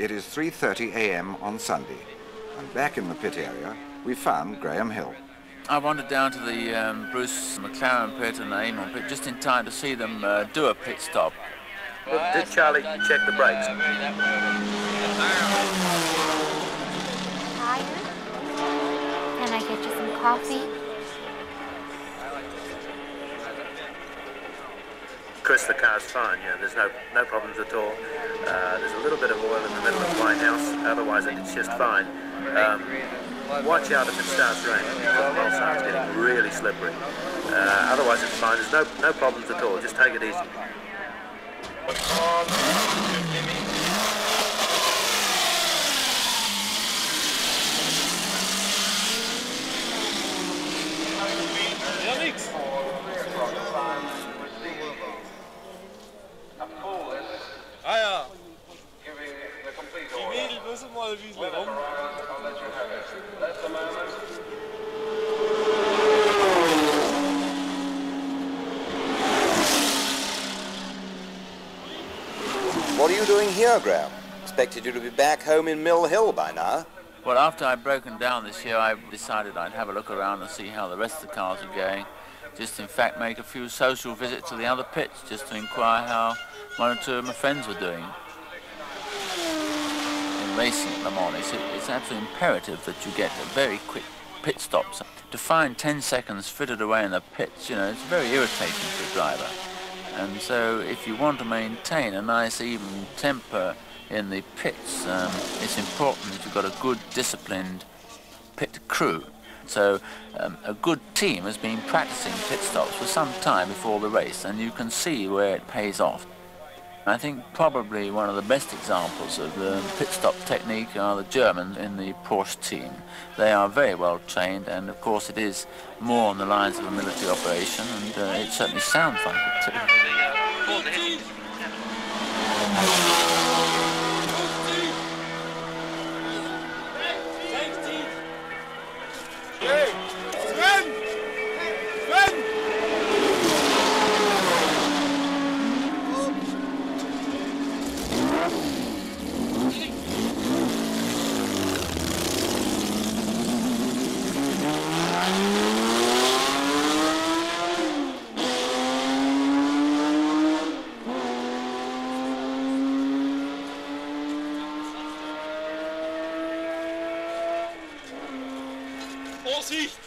It is 3:30 a.m. on Sunday, and back in the pit area, we found Graham Hill. I wandered down to the Bruce McLaren pit and the Amon pit just in time to see them do a pit stop. Did Charlie check the brakes? Tired? Can I get you some coffee? Chris, the car's fine, yeah, there's no problems at all. There's a little bit of oil in the middle of the White House, otherwise it's just fine. Watch out if it starts raining, because the roll starts getting really slippery. Otherwise it's fine, there's no problems at all, just take it easy. Ah ja. Die Mädel wissen mal, wie es warum. What are you doing here, Graham? Expected you to be back home in Mill Hill by now. Well, after I'd broken down this year, I decided I'd have a look around and see how the rest of the cars are going. Just, in fact, make a few social visits to the other pits, just to inquire how one or two of my friends were doing. In racing at Le Mans, it's absolutely imperative that you get very quick pit stops. To find 10 seconds frittered away in the pits, you know, it's very irritating for a driver. And so if you want to maintain a nice even temper in the pits, it's important that you've got a good disciplined pit crew. So a good team has been practicing pit stops for some time before the race, and you can see where it pays off. I think probably one of the best examples of the pit stop technique are the Germans in the Porsche team. They are very well trained, and of course it is more on the lines of a military operation, and it certainly sounds like it too. Vorsicht!